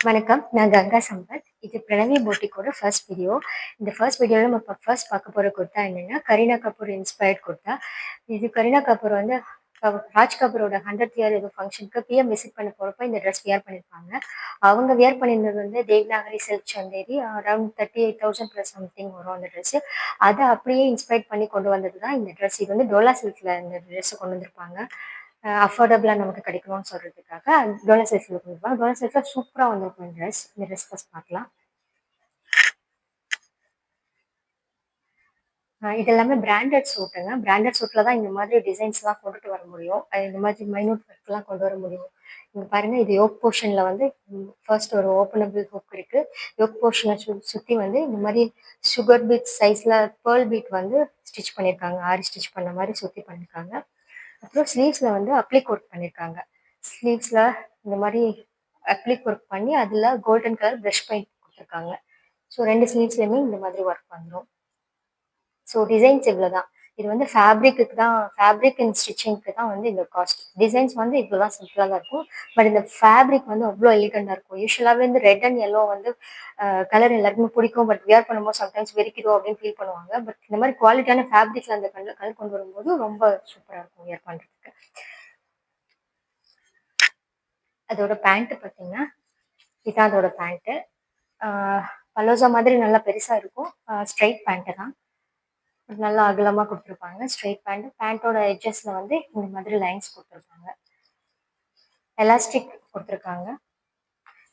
வணக்கம். நான் கங்கா சம்பத். இது பிரணவி பொட்டிக்கோட ஃபர்ஸ்ட் வீடியோ. இந்த ஃபர்ஸ்ட் வீடியோல நம்ம ஃபர்ஸ்ட் பார்க்க போற குர்தா என்னன்னா, கரீனா கபூர் இன்ஸ்பயர்ட் குர்தா. இது கரீனா கபூர் வந்து ராஜ் கபூரோட 100த் இயர் ஏதோ ஃபங்ஷனுக்கு பிஎம் விசிட் பண்ண போறப்ப இந்த ட்ரெஸ் வியர் பண்ணியிருப்பாங்க. அவங்க வியர் பண்ணியிருந்தது வந்து Devanagari silk Chanderi around 38,000 plus something வரும் அந்த ட்ரெஸ். அதை அப்படியே இன்ஸ்பயர் பண்ணி கொண்டு வந்தது தான் இந்த ட்ரெஸ். இது வந்து டோலா சில்க்ல இந்த ட்ரெஸ் கொண்டு வந்திருப்பாங்க. அஃபோர்டபுளா நமக்கு கிடைக்கணும்னு சொல்றதுக்காக டோலா சில்க்ல கொடுப்பாங்க. டோலா சில்க்ல சூப்பரா வந்திருக்கும் இந்த ட்ரெஸ் ஃபர்ஸ்ட் பார்க்கலாம். இது எல்லாமே பிராண்டட் சூட்டுங்க. பிராண்டட் சூட்ல தான் இந்த மாதிரி டிசைன்ஸ்லாம் கொண்டுட்டு வர முடியும். இந்த மாதிரி மைனூட் ஒர்க்லாம் கொண்டு வர முடியும். இங்க பாருங்க, இது யோக் போர்ஷன்ல வந்து ஃபர்ஸ்ட் ஒரு ஓப்பனபிள் ஹுக் இருக்கு. யோக் போர்ஷனை சுத்தி வந்து இந்த மாதிரி சுகர் பீட் சைஸ்ல பேர்ல் பீட் வந்து ஸ்டிச் பண்ணியிருக்காங்க. ஆரி ஸ்டிச் பண்ண மாதிரி சுத்தி பண்ணியிருக்காங்க. அப்புறம் ஸ்லீவ்ஸ்ல வந்து அப்ளிக் ஒர்க் பண்ணியிருக்காங்க. ஸ்லீவ்ஸ்ல இந்த மாதிரி அப்ளிக் ஒர்க் பண்ணி அதுல கோல்டன் கலர் ப்ரஷ் பெயிண்ட் கொடுத்துருக்காங்க. ஸோ ரெண்டு ஸ்லீவ்ஸ்லயுமே இந்த மாதிரி ஒர்க் வந்துடும். ஸோ டிசைன்ஸ் இவ்வளோதான். இது வந்து ஃபேப்ரிக் அண்ட் ஸ்டிச்சிங்க்கு தான் வந்து இந்த காஸ்ட். டிசைன்ஸ் வந்து இவ்வளோதான் சிம்பிளாக தான் இருக்கும். பட் இந்த ஃபேப்ரிக் வந்து அவ்வளோ எலிகண்டாக இருக்கும். யூஸ்வலாகவே வந்து ரெட் அண்ட் எல்லோ வந்து கலர் எல்லாருக்குமே பிடிக்கும். பட் வியர் பண்ணும்போது சம்டைம்ஸ் வெறிக்கிறோம் அப்படின்னு ஃபீல் பண்ணுவாங்க. பட் இந்த மாதிரி குவாலிட்டியான ஃபேப்ரிக்ல அந்த கலர் கொண்டு வரும்போது ரொம்ப சூப்பராக இருக்கும் வியர் பண்ணுறதுக்கு. அதோட பேண்ட் பார்த்தீங்கன்னா, இதான் அதோட பேண்ட்டு. பலோசா மாதிரி நல்லா பெருசாக இருக்கும். ஸ்ட்ரைட் பேண்ட்டு தான். நல்லா அகலமாக கொடுத்துருப்பாங்க. Straight pant. பேண்ட்டோட எட்ஜஸ்ல வந்து இந்த மாதிரி லைன்ஸ் கொடுத்துருப்பாங்க. எலாஸ்டிக் கொடுத்துருக்காங்க.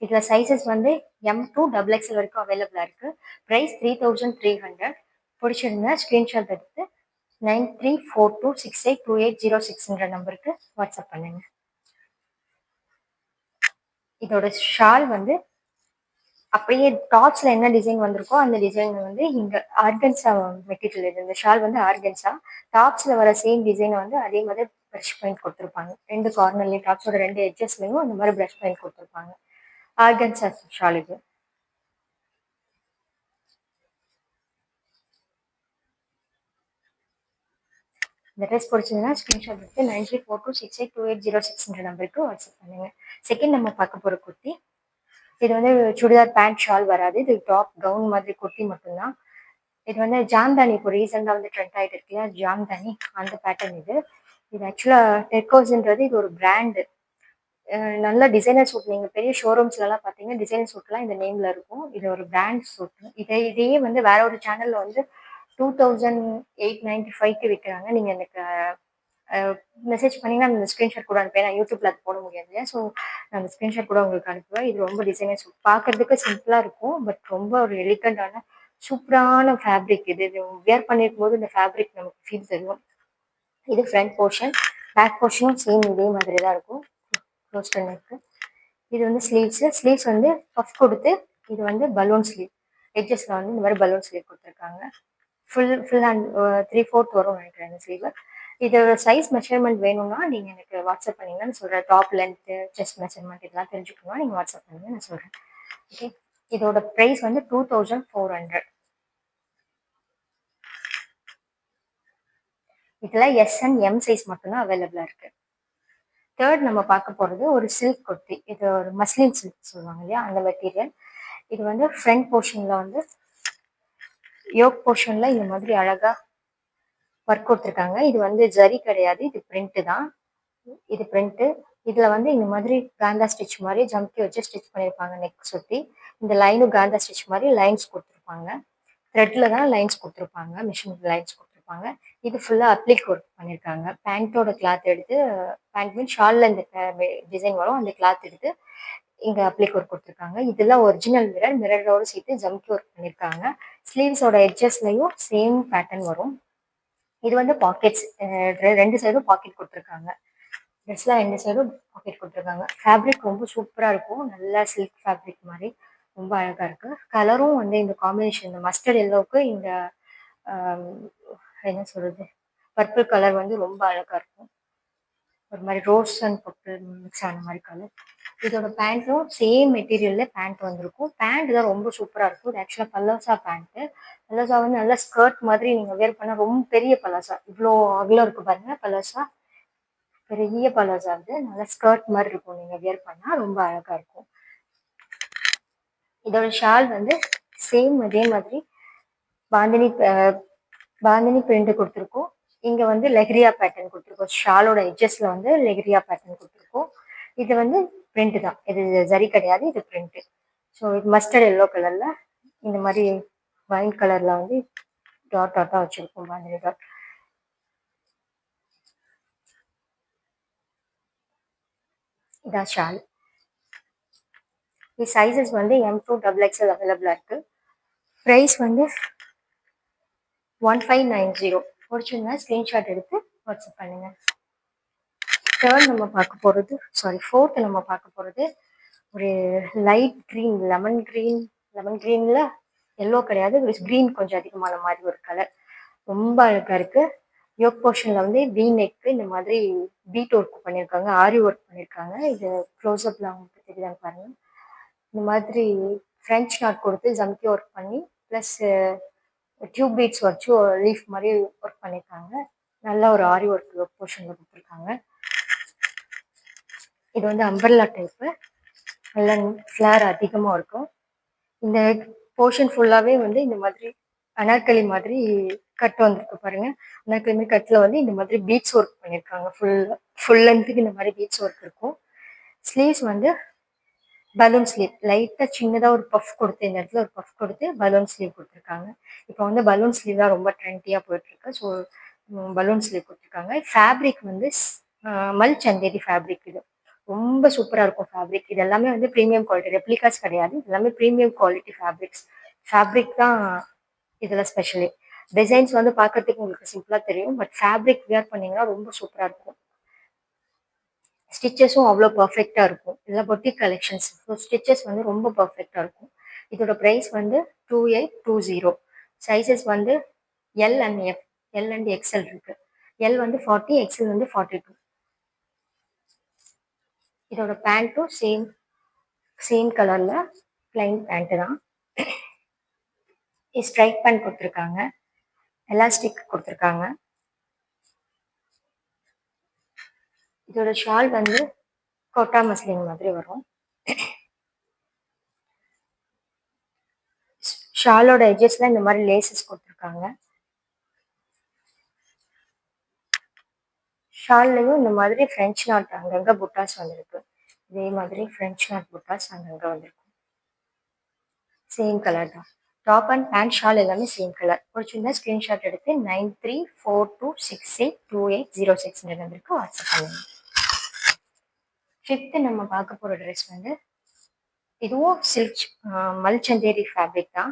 இதுல சைசஸ் வந்து M2 XXL வரைக்கும் அவைலபிளா இருக்கு. பிரைஸ் 3300. பிடிச்சிருந்தா ஸ்கிரீன்ஷாட் எடுத்து 9342682806 நம்பருக்கு வாட்ஸ்அப் பண்ணுங்க. இதோட ஷால் வந்து அப்படியே டாப்ஸ்ல என்ன டிசைன் வந்திருக்கோ அந்த டிசைன் வந்து இங்க ஆர்கன்ஸா மெட்டீரியல். இது இந்த ஷால் வந்து ஆர்கன்ஸா. டாப்ஸ்ல வர சேம் டிசைனை வந்து அதே மாதிரி ப்ரஷ் பெயிண்ட் கொடுத்துருப்பாங்க. ரெண்டு கார்னர்லயும் டாப்ஸோட ரெண்டு எட்ஜஸ்லயும் அந்த மாதிரி ப்ரஷ் பெயிண்ட் கொடுத்துருப்பாங்க. ஆர்கன்ஸா ஷால் இது. இந்த ட்ரெஸ் பிடிச்சதுன்னா ஸ்கிரீன்ஷாட் எடுத்து 9342682806 நம்பருக்கு வாட்ஸ்அப் பண்ணுங்க. செகண்ட் நம்ம பார்க்க போற குர்த்தி. இது வந்து சுடிதார் பேண்ட் ஷால் வராது. இது டாப் கவுன் மாதிரி குர்த்தி மட்டும்தான். இது வந்து ஜாம்தானி இப்போ ரீசெண்டாக வந்து ட்ரெண்ட் ஆகிட்டு இருக்கு இல்லையா, ஜாம்தானி அந்த பேட்டர்ன் இது. இது ஆக்சுவலாக டெர்கோஸ்ன்றது இது ஒரு பிராண்டு. நல்ல டிசைனர் சூட். நீங்கள் பெரிய ஷோரூம்ஸ்லலாம் பார்த்தீங்கன்னா டிசைனர் சூட்லாம் இந்த நேமில் இருக்கும். இது ஒரு பிராண்ட் சூட். இதையே வந்து வேற ஒரு சேனலில் வந்து 2895க்கு விற்கிறாங்க. நீங்கள் எனக்கு மெசேஜ் பண்ணிங்கன்னா அந்த ஸ்க்ரீன்ஷாட் கூட அனுப்பேன். நான் யூடியூப்ல அது போட முடியாது இல்லையா, ஸோ நான் அந்த ஸ்க்ரீன்ஷாட் கூட உங்களுக்கு அனுப்புவேன். இது ரொம்ப டிசைனர் சூட். பார்க்கறதுக்கு சிம்பிளாக இருக்கும். பட் ரொம்ப ஒரு எலிகண்டான சூப்பரான ஃபேப்ரிக். இது வியர் பண்ணிருக்கும் போது இந்த ஃபேப்ரிக் நமக்கு ஃபீல் தெரியும். இது ஃப்ரண்ட் போர்ஷன். பேக் போர்ஷனும் சேம் இதே மாதிரி தான் இருக்கும். க்ளோஸ் பண்ணிருக்கு. இது வந்து ஸ்லீவ்ஸ் வந்து பஃப் கொடுத்து இது வந்து பலூன் ஸ்லீவ். எட்ஜஸ்ல வந்து இந்த மாதிரி பலூன் ஸ்லீவ் கொடுத்துருக்காங்க. ஃபுல் ஹேண்ட் 3/4 வரும் நினைக்கிறேன் இந்த ஸ்லீவ். இதோட சைஸ் மெஷர்மெண்ட் வேணும்னா நீங்க எனக்கு வாட்ஸ்அப் பண்ணீங்கன்னா நான் சொல்றேன். டாப் லென்த், செஸ்ட் மெஷர்மெண்ட் இதெல்லாம் தெரிஞ்சுக்கணும்னா நீங்க வாட்ஸ்அப் பண்ணுங்க, நான் சொல்றேன். ஓகே. இதோட ப்ரைஸ் வந்து 2400. இதுல எஸ் அண்ட் எம் சைஸ் மட்டும்தான் அவைலபிளா இருக்கு. தேர்ட் நம்ம பார்க்க போறது ஒரு சில்க் குர்த்தி. இது ஒரு மஸ்லின் சில்க் சொல்லுவாங்க இல்லையா, அந்த மெட்டீரியல். இது வந்து ஃப்ரண்ட் போர்ஷன்ல வந்து யோக் போர்ஷன்ல இந்த மாதிரி அழகா ஒர்க் கொடுத்துருக்காங்க. இது வந்து ஜரி கிடையாது, இது பிரிண்ட் தான். இது பிரிண்ட். இதுல வந்து இந்த மாதிரி காந்தா ஸ்டிச் மாதிரி ஜம்கி வச்சு ஸ்டிச் பண்ணியிருப்பாங்க நெக் சுத்தி. இந்த லைனும் காந்தா ஸ்டிச் மாதிரி லைன்ஸ் கொடுத்துருப்பாங்க. த்ரெட்ல தான் லைன்ஸ் கொடுத்துருப்பாங்க, மிஷின் லைன்ஸ் கொடுத்துருப்பாங்க. இது ஃபுல்லா அப்ளிக் ஒர்க் பண்ணியிருக்காங்க. பேண்ட்டோட கிளாத் எடுத்து, பேண்ட் மீன் ஷால்ல இந்த டிசைன் வரும், அந்த கிளாத் எடுத்து இங்க அப்ளிக் ஒர்க் கொடுத்துருக்காங்க. இதெல்லாம் ஒரிஜினல் மிரரோட சேர்த்து ஜம்கி ஒர்க் பண்ணியிருக்காங்க. ஸ்லீவ்ஸோட எட்ஜஸ்லயும் சேம் பேட்டர்ன் வரும். இது வந்து பாக்கெட்ஸ், ரெண்டு சைடும் பாக்கெட் கொடுத்துருக்காங்க. ட்ரெஸ்ல ரெண்டு சைடும் பாக்கெட் கொடுத்துருக்காங்க. ஃபேப்ரிக் ரொம்ப சூப்பரா இருக்கும். நல்லா சில்க் ஃபேப்ரிக் மாதிரி ரொம்ப அழகா இருக்கு. கலரும் வந்து இந்த காம்பினேஷன், இந்த மஸ்டர்ட் எல்லோவுக்கு இந்த என்ன சொல்றது, பர்பிள் கலர் வந்து ரொம்ப அழகா இருக்கும். ஒரு மாதிரி ரோஸ் அண்ட் பர்பிள் மிக்ஸ் ஆன மாதிரி கலர். இதோட பேண்ட்டும் சேம் மெட்டீரியல்ல பேண்ட் வந்திருக்கும். பேண்ட் தான் ரொம்ப சூப்பரா இருக்கும். இது ஆக்சுவலா பல்லோசா பேண்ட். பல்லோசா வந்து நல்லா ஸ்கர்ட் மாதிரி நீங்க வேர் பண்ணா ரொம்ப பெரிய பலாசா, இவ்வளோ அகலம் இருக்கு பாருங்க. பலாசா பெரிய பலாசா வந்து நல்லா ஸ்கர்ட் மாதிரி இருக்கும். நீங்க வியர் பண்ணா ரொம்ப அழகா இருக்கும். இதோட ஷால் வந்து சேம் அதே மாதிரி பாந்தினி பாந்தினி பிரிண்ட் கொடுத்துருக்கோம். இங்க வந்து லெஹரியா பேட்டர்ன் கொடுத்துருக்கோம். ஷாலோட எட்ஜஸ்ல வந்து லெஹரியா பேட்டர்ன் கொடுத்துருக்கோம். இது வந்து பிரிண்ட் தான், இது ஜரி கிடையாது, இது பிரிண்ட். ஸோ இது மஸ்டர்ட் எல்லோ கலர்ல இந்த மாதிரி வைன் கலர்ல வந்து டாட் டாட்டா வச்சிருக்கோம், பாந்தினி டாட். இதான் ஷால். இது சைஸஸ் வந்து M2 XXL அவைலபிளா இருக்கு. ப்ரைஸ் வந்து 1590. பிடிச்சிருந்தா ஸ்கிரீன்ஷாட் எடுத்து வாட்ஸ்அப் பண்ணுங்க. தேர்ட் நம்ம பார்க்க போகிறது, ஃபோர்த் நம்ம பார்க்க போகிறது ஒரு லைட் க்ரீன், லெமன் க்ரீனில் எல்லோ கிடையாது, க்ரீன் கொஞ்சம் அதிகமான மாதிரி ஒரு கலர். ரொம்ப அழகாக இருக்குது. யோக் போர்ஷனில் வந்து வி நெக்கு இந்த மாதிரி பீட் ஒர்க் பண்ணியிருக்காங்க, ஆரி ஒர்க் பண்ணியிருக்காங்க. இது க்ளோஸ்அப்பில் அவங்களுக்கு தெரியுதான்னு பாருங்க. இந்த மாதிரி ஃப்ரெஞ்ச் நாட் கொடுத்து ஜம்கி ஒர்க் பண்ணி ப்ளஸ் டியூப் பீட்ஸ் வச்சு லீஃப் மாதிரி ஒர்க் பண்ணியிருக்காங்க. நல்ல ஒரு ஆரி ஒர்க் யோக் போர்ஷனில் கொடுத்துருக்காங்க. இது வந்து அம்பர்லா டைப்பு, நல்லா ஃப்ளேர் அதிகமாக இருக்கும். இந்த போர்ஷன் ஃபுல்லாகவே வந்து இந்த மாதிரி அனார்கலி மாதிரி கட் வந்திருக்கு பாருங்க. அனார்கலி கட்டில் வந்து இந்த மாதிரி பீட்ஸ் ஒர்க் பண்ணியிருக்காங்க. ஃபுல் லென்த்துக்கு இந்த மாதிரி பீட்ஸ் ஒர்க் இருக்கும். ஸ்லீவ்ஸ் வந்து பலூன் ஸ்லீவ், லைட்டாக சின்னதாக ஒரு பஃப் கொடுத்து, இந்த இடத்துல ஒரு பஃப் கொடுத்து பலூன் ஸ்லீவ் கொடுத்துருக்காங்க. இப்போ வந்து பலூன் ஸ்லீவ் தான் ரொம்ப ட்ரெண்டியாக போயிட்டுருக்கு. ஸோ பலூன் ஸ்லீவ் கொடுத்துருக்காங்க. ஃபேப்ரிக் வந்து மல் சந்தேரி ஃபேப்ரிக். இது ரொம்ப சூப்பராக இருக்கும் ஃபேப்ரிக். இது எல்லாமே வந்து ப்ரீமியம் குவாலிட்டி, ரெப்ளிகாஸ் கிடையாது, எல்லாமே ப்ரீமியம் குவாலிட்டி ஃபேப்ரிக்ஸ். ஃபேப்ரிக் தான் இதில் ஸ்பெஷலி. டிசைன்ஸ் வந்து பார்க்கறதுக்கு உங்களுக்கு சிம்பிளாக தெரியும், பட் ஃபேப்ரிக் வியர் பண்ணிங்கன்னா ரொம்ப சூப்பராக இருக்கும். ஸ்டிச்சஸும் அவ்வளோ பர்ஃபெக்டாக இருக்கும். இதெல்லாம் பொட்டிக் கலெக்ஷன்ஸ், ஸோ ஸ்டிச்சஸ் வந்து ரொம்ப பர்ஃபெக்டாக இருக்கும். இதோட ப்ரைஸ் வந்து 2820. சைஸஸ் வந்து L and F, L and XL இருக்கு. எல் வந்து 40, எக்ஸ்எல் வந்து 42. இதோட பேண்ட்டும் சேம் கலர்ல பிளைன் பேண்ட் தான். ஸ்ட்ரைட் பேண்ட் கொடுத்துருக்காங்க, எலாஸ்டிக் கொடுத்துருக்காங்க. இதோட ஷால் வந்து கோட்டா மஸ்லின் மாதிரி வரும். ஷாலோட எட்ஜஸ்ல இந்த மாதிரி லேசஸ் கொடுத்துருக்காங்க. ஷால்லையும் இந்த மாதிரி ஃப்ரெஞ்ச் நாட் அங்கங்க புட்டாஸ் வந்திருக்கு. இதே மாதிரி ஃப்ரெஞ்ச் நாட் புட்டாஸ் அங்கங்க வந்திருக்கு. சேம் கலர் தான். டாப் அண்ட் பேண்ட் ஷால் எல்லாமே சேம் கலர். பிடிச்சிருந்தா ஸ்க்ரீன்ஷாட் எடுத்து 9342682806 நம்பருக்கு வாட்ஸ்அப் பண்ணுங்க. ஃபிஃப்த்து நம்ம பார்க்க போகிற ட்ரெஸ் வந்து இதுவும் சில்க் மல்சந்தேரி ஃபேப்ரிக் தான்.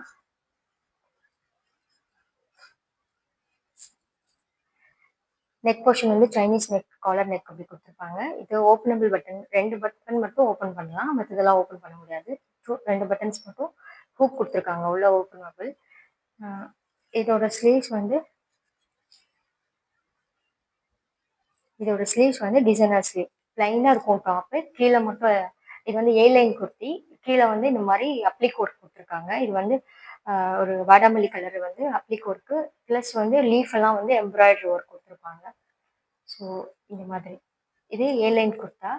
நெக் போர்ஷன் வந்து சைனீஸ் நெக், காலர் நெக் அப்படி கொடுத்துருப்பாங்க. இது ஓப்பனபிள் பட்டன், 2 பட்டன் மட்டும் ஓப்பன் பண்ணலாம், மற்றதெல்லாம் ஓப்பன் பண்ண முடியாது. 2 பட்டன்ஸ் மட்டும் ஹூக் கொடுத்துருக்காங்க, உள்ள ஓப்பனபிள். இதோட ஸ்லீவ்ஸ் வந்து டிசைனர் ஸ்லீவ், பிளைனாக இருக்கும் டாப்பு. கீழே மட்டும் இது வந்து ஏலைன் குர்த்தி, கீழே வந்து இந்த மாதிரி அப்ளிக் ஒர்க் கொடுத்துருக்காங்க. இது வந்து ஒரு வாடாமல்லி கலர் வந்து அப்ளிக் ஒர்க்கு, ப்ளஸ் வந்து லீஃப் எல்லாம் வந்து எம்ப்ராய்டரி ஒர்க் கொடுத்துருப்பாங்க. ஸோ இந்த மாதிரி இது ஏலைன் குர்த்தா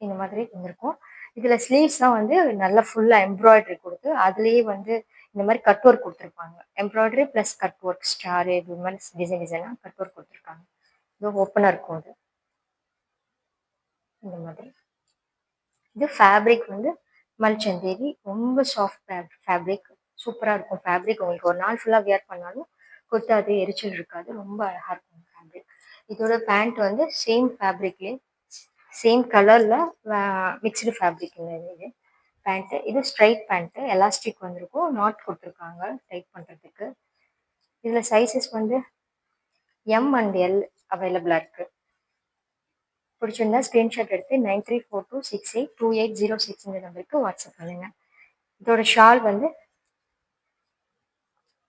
இந்த மாதிரி வந்திருக்கும். இதுல ஸ்லீவ்ஸ்லாம் வந்து நல்லா ஃபுல்லா எம்ப்ராய்டரி கொடுத்து அதுலேயே வந்து இந்த மாதிரி கட் ஒர்க் கொடுத்துருப்பாங்க. Embroidery plus cut work, star இது மாதிரி டிசைனாக கட் ஒர்க் கொடுத்துருக்காங்க. இது ஓப்பனாக இருக்கும். அது இந்த மாதிரி. இது ஃபேப்ரிக் வந்து மல்சந்தேரி, ரொம்ப சாஃப்ட் ஃபேப்ரிக், சூப்பராக இருக்கும் ஃபேப்ரிக். உங்களுக்கு ஒரு நாள் ஃபுல்லாக வியர் பண்ணாலும் கொத்தாது, எரிச்சல் இருக்காது, ரொம்ப அழகாக இருக்கும் ஃபேப்ரிக். இதோட பேண்ட் வந்து சேம் ஃபேப்ரிக்லேயே சேம் கலரில் மிக்ஸ்டு ஃபேப்ரிக் இது பேண்ட்டு. இது ஸ்ட்ரைட் பேண்ட்டு, எலாஸ்டிக் வந்திருக்கும், நாட் கொடுத்துருக்காங்க டைட் பண்ணுறதுக்கு. இதில் சைஸஸ் வந்து எம் அண்ட் எல் அவைலபிளாக இருக்குது. பிடிச்சிருந்தா ஸ்க்ரீன்ஷாட் எடுத்து 9342682806 இந்த நம்பருக்கு வாட்ஸ்அப் பண்ணுங்க. இதோட ஷால் வந்து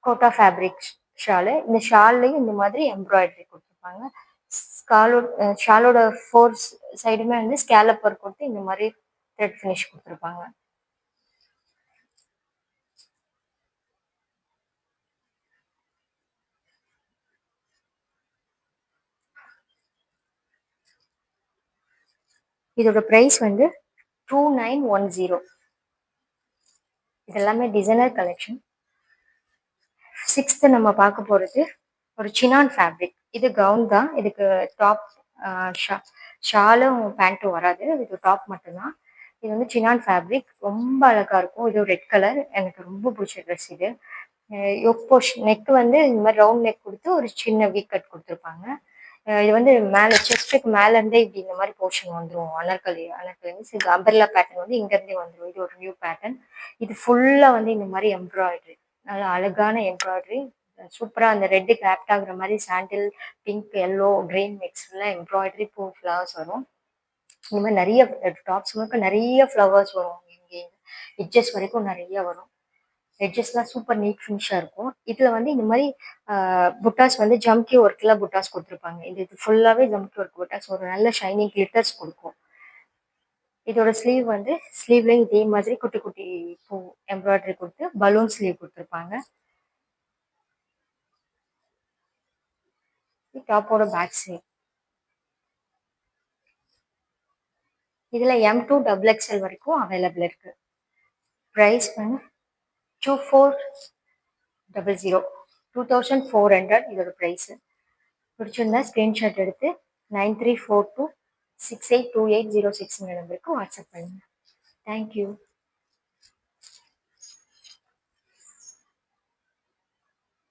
கோட்டா ஃபேப்ரிக் ஷாலு. இந்த ஷால்லையும் இந்த மாதிரி எம்ப்ராய்டரி கொடுத்துருப்பாங்க. ஷாலோட 4 சைடுமே வந்து ஸ்கேலப் ஒர்க் கொடுத்து இந்த மாதிரி த்ரெட் ஃபினிஷ் கொடுத்துருப்பாங்க. இதோட ப்ரைஸ் வந்து 2910. இது எல்லாமே டிசைனர் கலெக்ஷன். 6th நம்ம பார்க்க போகிறது ஒரு சினான் ஃபேப்ரிக். இது கவுன் தான். இதுக்கு டாப் ஷாலும் பேண்ட்டும் வராது. இதுக்கு டாப் மட்டும்தான். இது வந்து சினான் ஃபேப்ரிக். ரொம்ப அழகாக இருக்கும். இது ரெட் கலர். எனக்கு ரொம்ப பிடிச்ச ட்ரெஸ் இது. யோக் போர்ஷன் நெக் வந்து இந்த மாதிரி ரவுண்ட் நெக் கொடுத்து ஒரு சின்ன வீக் கட் கொடுத்துருப்பாங்க. இது வந்து மேலே செஸ்ட்டுக்கு மேலேருந்தே இப்படி இந்த மாதிரி போர்ஷன் வந்துடும். அனர்கலி மீன்ஸ் இது அம்பர்லா பேட்டர்ன் வந்து இங்கேருந்தே வந்துடும். இது ஒரு நியூ பேட்டர்ன். இது ஃபுல்லாக வந்து இந்த மாதிரி எம்ப்ராய்டரி, நல்ல அழகான எம்ப்ராய்டரி. சூப்பராக அந்த ரெட்டுக்கு ஆப்ட் ஆகுற மாதிரி சாண்டில், பிங்க், எல்லோ, கிரீன் மிக்ஸ்ல எம்ப்ராய்டரி பூ ஃப்ளவர்ஸ் வரும். இந்த மாதிரி நிறைய டாப்ஸ் முழுக்க நிறைய ஃப்ளவர்ஸ் வரும். இங்கே எட்ஜஸ் வரைக்கும் நிறைய வரும். எட்ஜஸ்லாம் சூப்பர் நீட் ஃபினிஷாக இருக்கும். இதில் வந்து இந்த மாதிரி புட்டாஸ் வந்து ஜம்கி ஒர்க்கில் புட்டாஸ் கொடுத்துருப்பாங்க. இது ஃபுல்லாகவே ஜம்கி ஒர்க் புட்டாஸ், ஒரு நல்ல ஷைனிங் கிளிட்டர்ஸ் கொடுக்கும். இதோட ஸ்லீவ் வந்து ஸ்லீவ்லேயும் இதே மாதிரி குட்டி குட்டி பூ எம்ப்ராய்டரி கொடுத்து பலூன் ஸ்லீவ் கொடுத்துருப்பாங்க. டாப்போட பேக் சைட். இதில் M2 XXL வரைக்கும் அவைலபிள் இருக்கு. ப்ரைஸ் வந்து 2400, 2400 இதோட ப்ரைஸு. பிடிச்சிருந்தா ஸ்க்ரீன்ஷாட் எடுத்து 9342682806 நம்பருக்கு வாட்ஸ்அப் பண்ணுங்கள். தேங்க்யூ.